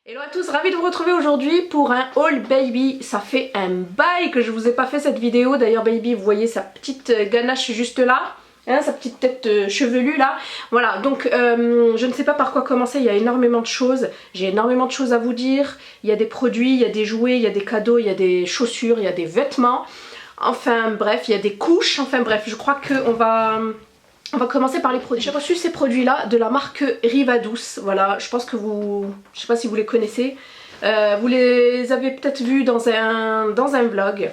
Hello à tous, ravie de vous retrouver aujourd'hui pour un haul baby. Ça fait un bail que je vous ai pas fait cette vidéo. D'ailleurs baby, vous voyez sa petite ganache juste là, hein, sa petite tête chevelue là. Voilà, donc je ne sais pas par quoi commencer, il y a énormément de choses. J'ai énormément de choses à vous dire. Il y a des produits, il y a des jouets, il y a des cadeaux, il y a des chaussures, il y a des vêtements. Enfin bref, il y a des couches, enfin bref, je crois qu'on va... On va commencer par les produits. J'ai reçu ces produits là de la marque Rivadouce. Voilà, je pense que vous... Je sais pas si vous les connaissez. Vous les avez peut-être vus dans un vlog.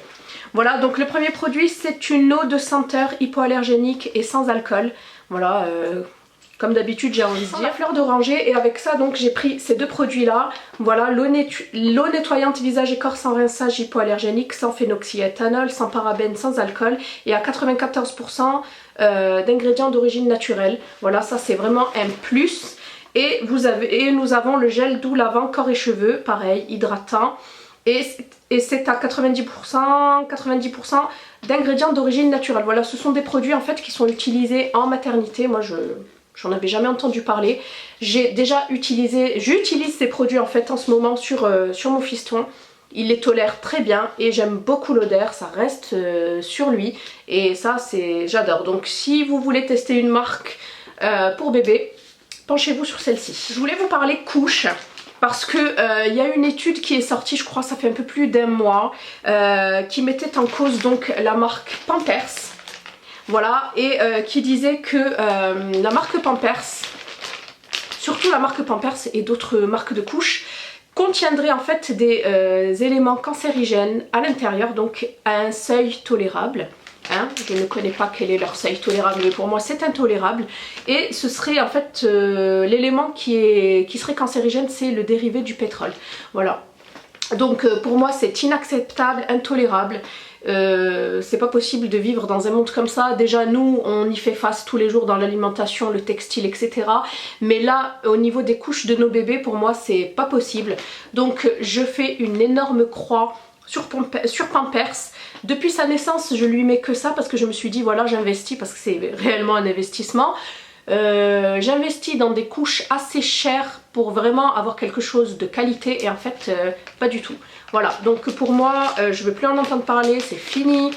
Voilà, donc le premier produit c'est une eau de senteur hypoallergénique et sans alcool. Voilà, comme d'habitude j'ai envie de dire. La fleur d'oranger, et avec ça donc j'ai pris ces deux produits là. Voilà, l'eau nettoyante visage et corps sans rinçage hypoallergénique, sans phénoxyéthanol, sans parabènes, sans alcool et à 94% d'ingrédients d'origine naturelle. Voilà, ça c'est vraiment un plus. Et nous avons le gel doux lavant corps et cheveux, pareil, hydratant. Et c'est à 90% d'ingrédients d'origine naturelle. Voilà, ce sont des produits en fait qui sont utilisés en maternité. Moi j'en avais jamais entendu parler. J'utilise ces produits en fait en ce moment sur mon fiston. Il les tolère très bien et j'aime beaucoup l'odeur, ça reste sur lui et ça c'est j'adore. Donc si vous voulez tester une marque pour bébé, penchez-vous sur celle-ci. Je voulais vous parler couches parce que y a une étude qui est sortie, je crois ça fait un peu plus d'un mois, qui mettait en cause donc la marque Pampers. Voilà, et qui disait que la marque Pampers, surtout la marque Pampers et d'autres marques de couches, contiendrait en fait des éléments cancérigènes à l'intérieur, donc à un seuil tolérable. Hein, je ne connais pas quel est leur seuil tolérable, mais pour moi c'est intolérable. Et ce serait en fait l'élément qui serait cancérigène, c'est le dérivé du pétrole. Voilà. Donc pour moi c'est inacceptable, intolérable. C'est pas possible de vivre dans un monde comme ça. Déjà nous on y fait face tous les jours dans l'alimentation, le textile, etc. Mais là au niveau des couches de nos bébés, pour moi c'est pas possible. Donc je fais une énorme croix sur Pampers. Depuis sa naissance je lui mets que ça parce que je me suis dit voilà, j'investis parce que c'est réellement un investissement. J'investis dans des couches assez chères pour vraiment avoir quelque chose de qualité et en fait pas du tout. Voilà, donc pour moi je veux plus en entendre parler, c'est fini.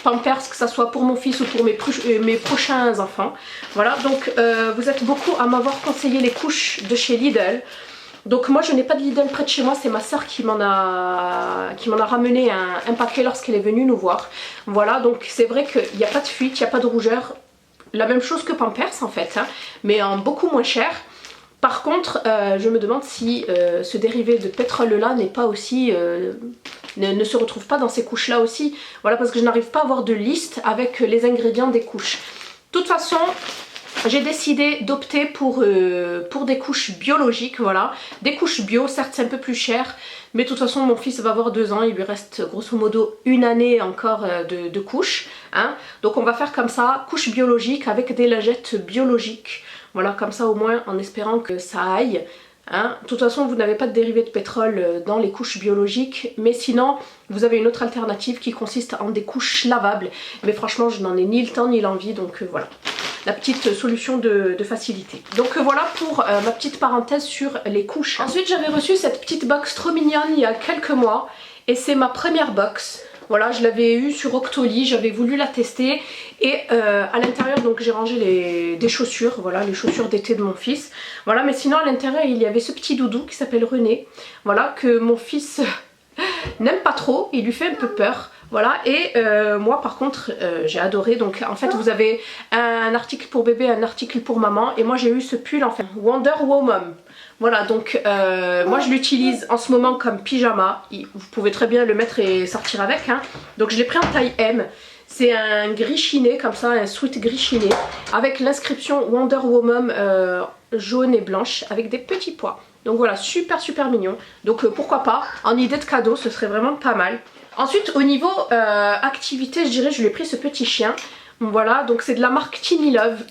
Pampers, que ça soit pour mon fils ou pour mes prochains enfants. Voilà, donc vous êtes beaucoup à m'avoir conseillé les couches de chez Lidl. Donc moi je n'ai pas de Lidl près de chez moi, c'est ma soeur qui m'en a ramené un paquet lorsqu'elle est venue nous voir. Voilà, donc c'est vrai qu'il n'y a pas de fuite, il n'y a pas de rougeur. La même chose que Pampers en fait, hein, mais en beaucoup moins cher. Par contre, je me demande si ce dérivé de pétrole là n'est pas aussi... ne se retrouve pas dans ces couches là aussi. Voilà, parce que je n'arrive pas à avoir de liste avec les ingrédients des couches. De toute façon... J'ai décidé d'opter pour des couches biologiques, voilà. Des couches bio, certes c'est un peu plus cher, mais de toute façon mon fils va avoir 2 ans, il lui reste grosso modo une année encore de couches. Hein. Donc on va faire comme ça, couches biologiques avec des lingettes biologiques. Voilà, comme ça au moins en espérant que ça aille. Hein. De toute façon vous n'avez pas de dérivé de pétrole dans les couches biologiques, mais sinon vous avez une autre alternative qui consiste en des couches lavables. Mais franchement je n'en ai ni le temps ni l'envie, donc voilà. La petite solution de facilité. Donc voilà pour ma petite parenthèse sur les couches. Ensuite j'avais reçu cette petite box trop mignonne il y a quelques mois et c'est ma première box. Voilà, je l'avais eue sur Octoly, j'avais voulu la tester et à l'intérieur donc j'ai rangé des chaussures, voilà, les chaussures d'été de mon fils. Voilà, mais sinon à l'intérieur il y avait ce petit doudou qui s'appelle René, voilà, que mon fils n'aime pas trop, il lui fait un peu peur. Voilà, et moi par contre j'ai adoré. Donc en fait vous avez un article pour bébé, un article pour maman, et moi j'ai eu ce pull en fait Wonder Woman. Voilà, donc moi je l'utilise en ce moment comme pyjama. Vous pouvez très bien le mettre et sortir avec, hein. Donc je l'ai pris en taille M. C'est un gris chiné comme ça, un sweat gris chiné avec l'inscription Wonder Woman jaune et blanche avec des petits pois. Donc voilà, super mignon. Donc pourquoi pas, en idée de cadeau ce serait vraiment pas mal. Ensuite au niveau activité, je dirais je lui ai pris ce petit chien. Voilà, donc c'est de la marque Teeny Love.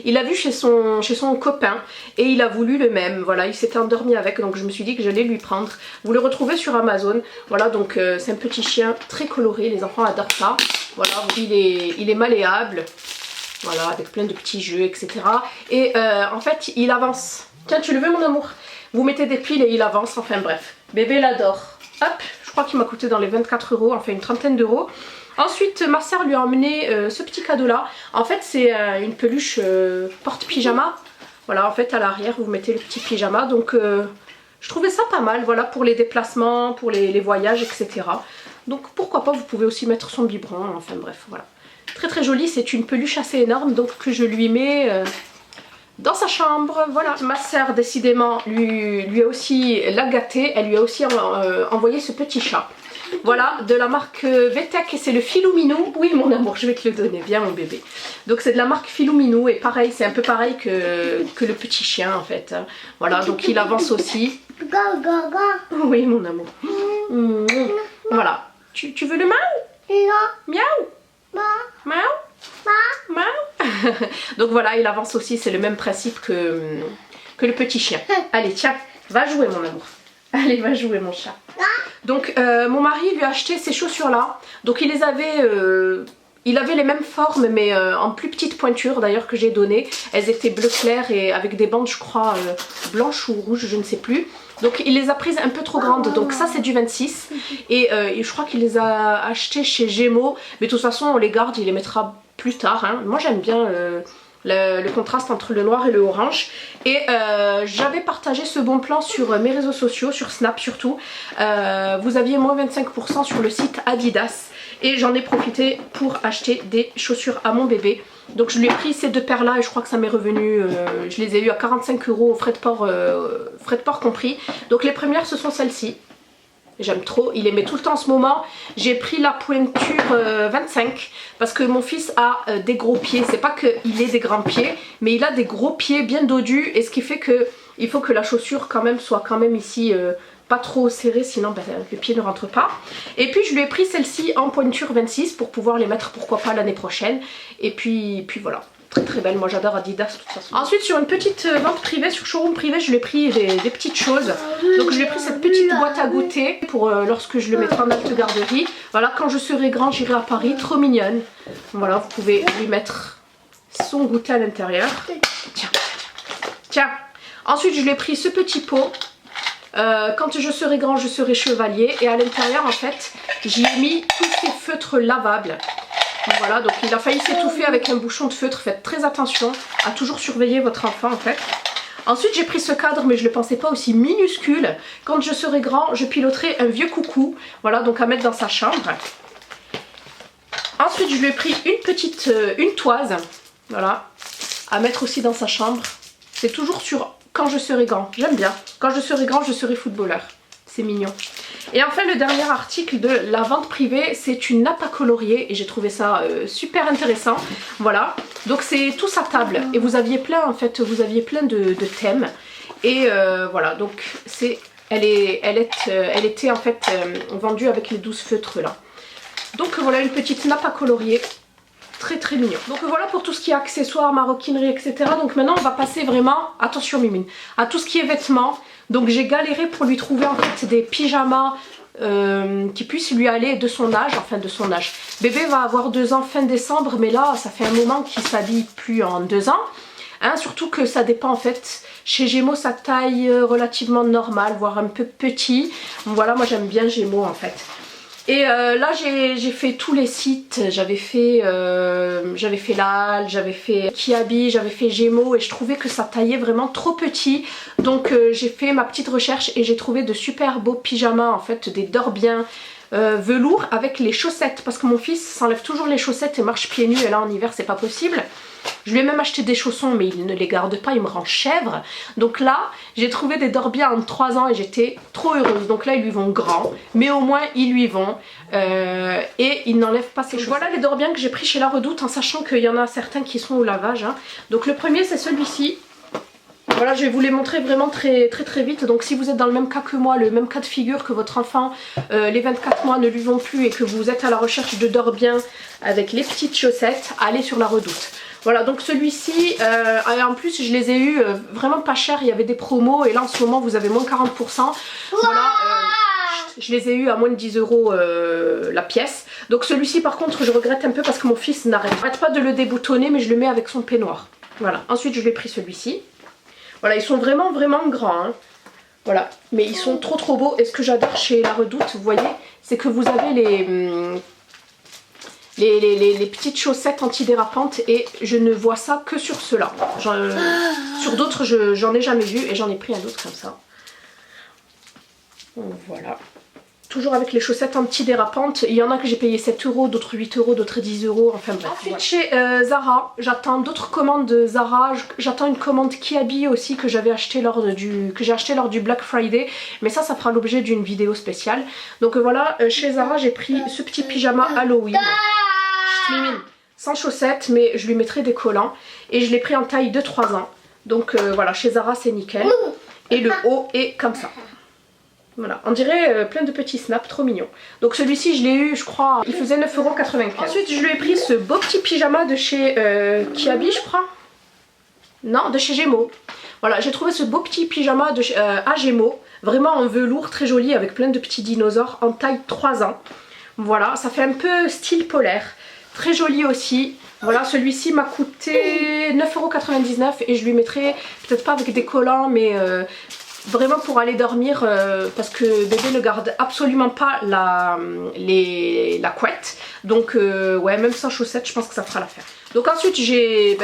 Il l'a vu chez son copain et il a voulu le même. Voilà, il s'était endormi avec, donc je me suis dit que j'allais lui prendre. Vous le retrouvez sur Amazon. Voilà, donc c'est un petit chien très coloré, les enfants adorent ça. Voilà, il est malléable. Voilà, avec plein de petits jeux, etc. Et en fait il avance. Tiens, tu le veux mon amour? Vous mettez des piles et il avance, enfin bref. Bébé l'adore. Hop, je crois qu'il m'a coûté dans les 24 €, enfin une trentaine d'euros. Ensuite, ma soeur lui a emmené ce petit cadeau là. En fait, c'est une peluche porte-pyjama. Voilà, en fait, à l'arrière, vous mettez le petit pyjama. Donc, je trouvais ça pas mal, voilà, pour les déplacements, pour les voyages, etc. Donc, pourquoi pas, vous pouvez aussi mettre son biberon. Enfin, bref, voilà. Très très joli, c'est une peluche assez énorme, donc que je lui mets dans sa chambre. Voilà, ma soeur, décidément, lui a aussi la gâtée. Elle lui a aussi envoyé ce petit chat. Voilà, de la marque Vetec et c'est le Filouminou. Oui mon amour, je vais te le donner, viens mon bébé. Donc c'est de la marque Filouminou et pareil, c'est un peu pareil que le petit chien en fait. Voilà, donc il avance aussi. Oui mon amour. Voilà, tu veux le miaou? Miaou? Miaou? Miaou? Donc voilà, il avance aussi, c'est le même principe que le petit chien. Allez tiens, va jouer mon amour. Allez, va jouer mon chat. Donc mon mari lui a acheté ces chaussures là. Donc il les avait, il avait les mêmes formes mais en plus petite pointure d'ailleurs que j'ai donné. Elles étaient bleu clair et avec des bandes je crois blanches ou rouges, je ne sais plus. Donc il les a prises un peu trop grandes. Donc ça c'est du 26. Et je crois qu'il les a achetées chez Gémeaux. Mais de toute façon on les garde, il les mettra plus tard. Hein. Moi j'aime bien... le contraste entre le noir et le orange. Et j'avais partagé ce bon plan sur mes réseaux sociaux, sur Snap surtout. Vous aviez moins 25% sur le site Adidas. Et j'en ai profité pour acheter des chaussures à mon bébé. Donc je lui ai pris ces deux paires là et je crois que ça m'est revenu, je les ai eu à 45 € frais de port compris. Donc les premières ce sont celles-ci. J'aime trop, il les met tout le temps en ce moment. J'ai pris la pointure 25 parce que mon fils a des gros pieds. C'est pas qu'il ait des grands pieds, mais il a des gros pieds bien dodus. Et ce qui fait que il faut que la chaussure quand même soit quand même ici pas trop serrée, sinon ben, le pied ne rentre pas. Et puis je lui ai pris celle-ci en pointure 26 pour pouvoir les mettre pourquoi pas l'année prochaine. Et puis voilà. Très très belle, moi j'adore Adidas de toute façon. Ensuite sur une petite vente privée, sur showroom privé, je lui ai pris des petites choses. Donc je lui ai pris cette petite boîte à goûter pour lorsque je le mettrai en halte garderie. Voilà, quand je serai grand j'irai à Paris, trop mignonne. Voilà, vous pouvez lui mettre son goûter à l'intérieur. Tiens, tiens. Ensuite je lui ai pris ce petit pot. Quand je serai grand je serai chevalier. Et à l'intérieur en fait j'y ai mis tous ces feutres lavables. Voilà, donc il a failli s'étouffer avec un bouchon de feutre. Faites très attention à toujours surveiller votre enfant en fait. Ensuite j'ai pris ce cadre mais je ne le pensais pas aussi minuscule. Quand je serai grand je piloterai un vieux coucou. Voilà, donc à mettre dans sa chambre. Ensuite je lui ai pris une toise. Voilà, à mettre aussi dans sa chambre. C'est toujours sur quand je serai grand. J'aime bien. Quand je serai grand je serai footballeur. C'est mignon. Et enfin le dernier article de la vente privée, c'est une nappe à colorier et j'ai trouvé ça super intéressant. Voilà, donc c'est tous à table et vous aviez plein en fait, vous aviez plein de thèmes. Et voilà, donc elle était en fait vendue avec les 12 feutres là. Donc voilà une petite nappe à colorier. Très très mignon. Donc voilà pour tout ce qui est accessoires, maroquinerie, etc. Donc maintenant on va passer vraiment, attention Mimine, à tout ce qui est vêtements. Donc j'ai galéré pour lui trouver en fait des pyjamas qui puissent lui aller de son âge, enfin de son âge. Bébé va avoir 2 ans fin décembre, mais là ça fait un moment qu'il s'habille plus en 2 ans. Hein, surtout que ça dépend en fait, chez Gémeaux sa taille relativement normale, voire un peu petit. Voilà, moi j'aime bien Gémeaux en fait. Et là j'ai fait tous les sites, j'avais fait la Halle, j'avais fait Kiabi, j'avais fait Gémeaux et je trouvais que ça taillait vraiment trop petit. Donc j'ai fait ma petite recherche et j'ai trouvé de super beaux pyjamas en fait, des Dorbiens velours avec les chaussettes. Parce que mon fils s'enlève toujours les chaussettes et marche pieds nus et là en hiver c'est pas possible. Je lui ai même acheté des chaussons mais il ne les garde pas, il me rend chèvre. Donc là j'ai trouvé des Dorbiens en 3 ans et j'étais trop heureuse. Donc là ils lui vont grands mais au moins ils lui vont et il n'enlève pas ses chaussettes. Voilà les Dorbiens que j'ai pris chez La Redoute en sachant qu'il y en a certains qui sont au lavage. Hein. Donc le premier c'est celui-ci. Voilà, je vais vous les montrer vraiment très vite. Donc si vous êtes dans le même cas que moi, le même cas de figure que votre enfant, les 24 mois ne lui vont plus et que vous êtes à la recherche de Dorbiens avec les petites chaussettes, allez sur La Redoute. Voilà, donc celui-ci, en plus je les ai eu vraiment pas cher, il y avait des promos et là en ce moment vous avez moins 40%. Voilà, je les ai eu à moins de 10 € la pièce. Donc celui-ci par contre je regrette un peu parce que mon fils n'arrête pas de le déboutonner mais je le mets avec son peignoir. Voilà, ensuite je lui ai pris celui-ci. Voilà, ils sont vraiment grands. Hein. Voilà, mais ils sont trop beaux. Et ce que j'adore chez La Redoute, vous voyez, c'est que vous avez les petites chaussettes antidérapantes et je ne vois ça que sur ceux-là. Sur d'autres, j'en ai jamais vu et j'en ai pris un autre comme ça. Donc, voilà. Toujours avec les chaussettes antidérapantes. Il y en a que j'ai payé 7 €, d'autres 8 €, d'autres 10 €. Enfin bref. Ensuite, chez Zara, j'attends d'autres commandes de Zara. J'attends une commande Kiabi aussi que j'ai acheté lors du Black Friday. Mais ça fera l'objet d'une vidéo spéciale. Donc voilà, chez Zara, j'ai pris ce petit pyjama Halloween. Slimming, sans chaussettes, mais je lui mettrai des collants. Et je l'ai pris en taille de 3 ans. Donc voilà, chez Zara, c'est nickel. Et le haut est comme ça. Voilà, on dirait plein de petits snaps, trop mignons. Donc celui-ci, je l'ai eu, je crois, il faisait 9,95 €. Ensuite, je lui ai pris ce beau petit pyjama de chez Kiabi, je crois. Non, de chez Gémeaux. Voilà, j'ai trouvé ce beau petit pyjama à Gémeaux. Vraiment en velours, très joli, avec plein de petits dinosaures en taille 3 ans. Voilà, ça fait un peu style polaire. Très joli aussi. Voilà, celui-ci m'a coûté 9,99 € et je lui mettrai, peut-être pas avec des collants, mais... vraiment pour aller dormir parce que bébé ne garde absolument pas la couette. Donc ouais, même sans chaussettes, je pense que ça fera l'affaire. Donc ensuite j'ai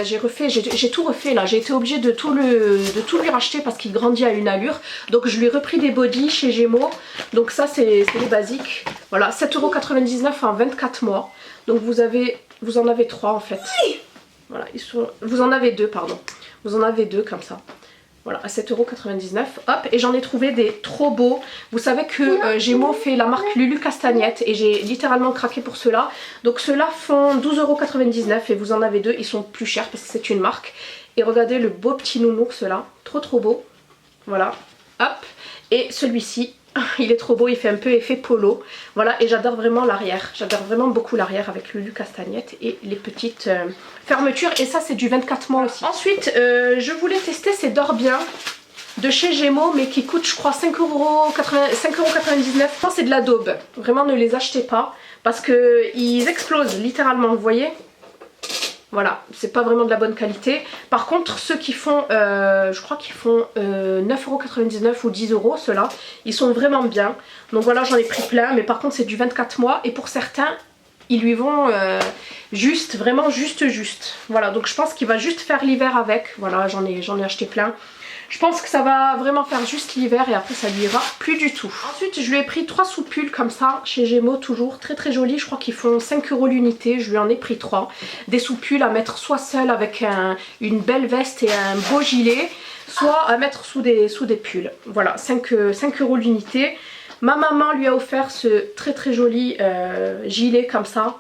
tout refait là. J'ai été obligée de tout lui racheter parce qu'il grandit à une allure. Donc je lui ai repris des bodys chez Gémeaux. Donc ça c'est les basiques. Voilà, 7,99 € en 24 mois. Donc vous en avez 3 en fait. Voilà, vous en avez 2 pardon. Vous en avez 2 comme ça. Voilà, à 7,99 €. Hop, et j'en ai trouvé des trop beaux. Vous savez que Gémeaux fait la marque Lulu Castagnette et j'ai littéralement craqué pour ceux-là. Donc ceux-là font 12,99 € et vous en avez 2. Ils sont plus chers parce que c'est une marque. Et regardez le beau petit nounours là. Trop beau. Voilà, hop. Et celui-ci, il est trop beau, il fait un peu effet polo. Voilà, et j'adore vraiment l'arrière. J'adore vraiment beaucoup l'arrière avec Lulu Castagnette et les petites fermetures. Et ça, c'est du 24 mois aussi. Ensuite, je voulais tester ces Dorbiens de chez Gémeaux, mais qui coûtent, je crois, 5,99 €. C'est de la daube. Vraiment, ne les achetez pas parce qu'ils explosent littéralement, vous voyez. Voilà, c'est pas vraiment de la bonne qualité. Par contre, ceux qui font, je crois qu'ils font 9,99 € ou 10 €, ceux-là, ils sont vraiment bien. Donc voilà, j'en ai pris plein, mais par contre c'est du 24 mois. Et pour certains, ils lui vont juste, vraiment juste. Voilà, donc je pense qu'il va juste faire l'hiver avec. Voilà, j'en ai acheté plein. Je pense que ça va vraiment faire juste l'hiver et après ça lui ira plus du tout. Ensuite je lui ai pris 3 soupules comme ça chez Gémeaux, toujours très jolis. Je crois qu'ils font 5 € l'unité, je lui en ai pris 3. Des soupules à mettre soit seule avec une belle veste et un beau gilet, soit à mettre sous des pulls. Voilà, 5 € l'unité. Ma maman lui a offert ce très joli gilet comme ça.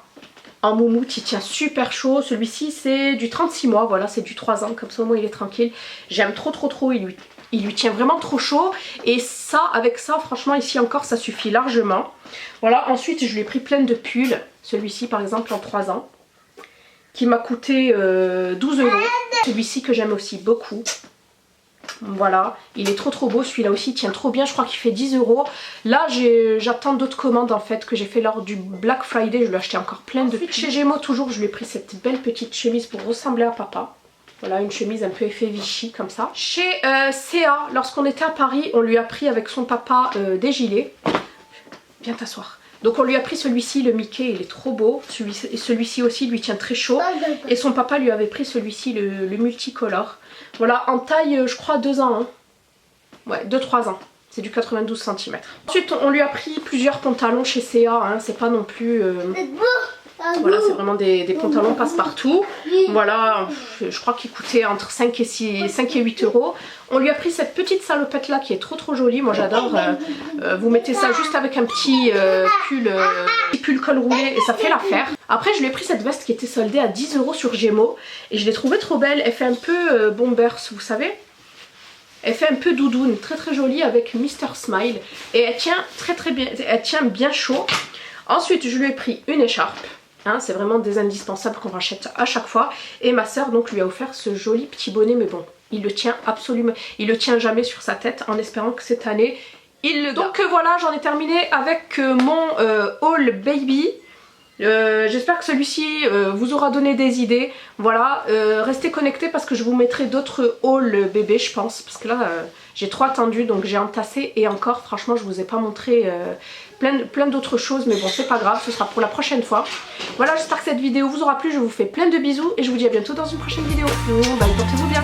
En moumoute, il tient super chaud. Celui-ci c'est du 36 mois, voilà, c'est du 3 ans, comme ça au moins il est tranquille. J'aime trop, il lui tient vraiment trop chaud. Et ça, avec ça, franchement ici encore ça suffit largement. Voilà, ensuite je lui ai pris plein de pulls. Celui-ci par exemple en 3 ans, qui m'a coûté 12 €. Celui-ci que j'aime aussi beaucoup. Voilà, il est trop beau, celui-là aussi il tient trop bien, je crois qu'il fait 10 €. Là j'attends d'autres commandes en fait que j'ai fait lors du Black Friday, je lui ai acheté encore plein de pulls. Chez Gémeaux toujours, je lui ai pris cette belle petite chemise pour ressembler à papa. Voilà, une chemise un peu effet Vichy comme ça. Chez CA, lorsqu'on était à Paris, on lui a pris avec son papa des gilets. Viens t'asseoir. Donc on lui a pris celui-ci, le Mickey, il est trop beau. Celui-ci aussi lui tient très chaud. Et son papa lui avait pris celui-ci, le multicolore. Voilà, en taille, je crois 2 ans. Hein. Ouais, 2-3 ans. C'est du 92 cm. Ensuite, on lui a pris plusieurs pantalons chez CA. Hein. C'est pas non plus... Voilà, c'est vraiment des pantalons passe-partout. Voilà, je crois qu'ils coûtaient entre 5 et 8 €. On lui a pris cette petite salopette là qui est trop jolie. Moi j'adore. Vous mettez ça juste avec un petit pull col roulé et ça fait l'affaire. Après je lui ai pris cette veste qui était soldée à 10 € sur Gémeaux. Et je l'ai trouvée trop belle. Elle fait un peu bombers, vous savez. Elle fait un peu doudoune, très jolie avec Mr Smile. Et elle tient très bien, elle tient bien chaud. Ensuite je lui ai pris une écharpe. Hein, c'est vraiment des indispensables qu'on rachète à chaque fois. Et ma soeur donc lui a offert ce joli petit bonnet, mais bon, il le tient absolument, il le tient jamais sur sa tête, en espérant que cette année il le garde. Donc voilà, j'en ai terminé avec mon haul baby. J'espère que celui-ci vous aura donné des idées. Voilà, restez connectés parce que je vous mettrai d'autres hauls bébés, je pense, parce que là J'ai trop attendu donc j'ai entassé et encore franchement je vous ai pas montré plein d'autres choses mais bon c'est pas grave, ce sera pour la prochaine fois. Voilà, j'espère que cette vidéo vous aura plu, je vous fais plein de bisous et je vous dis à bientôt dans une prochaine vidéo. Bye, portez-vous bien.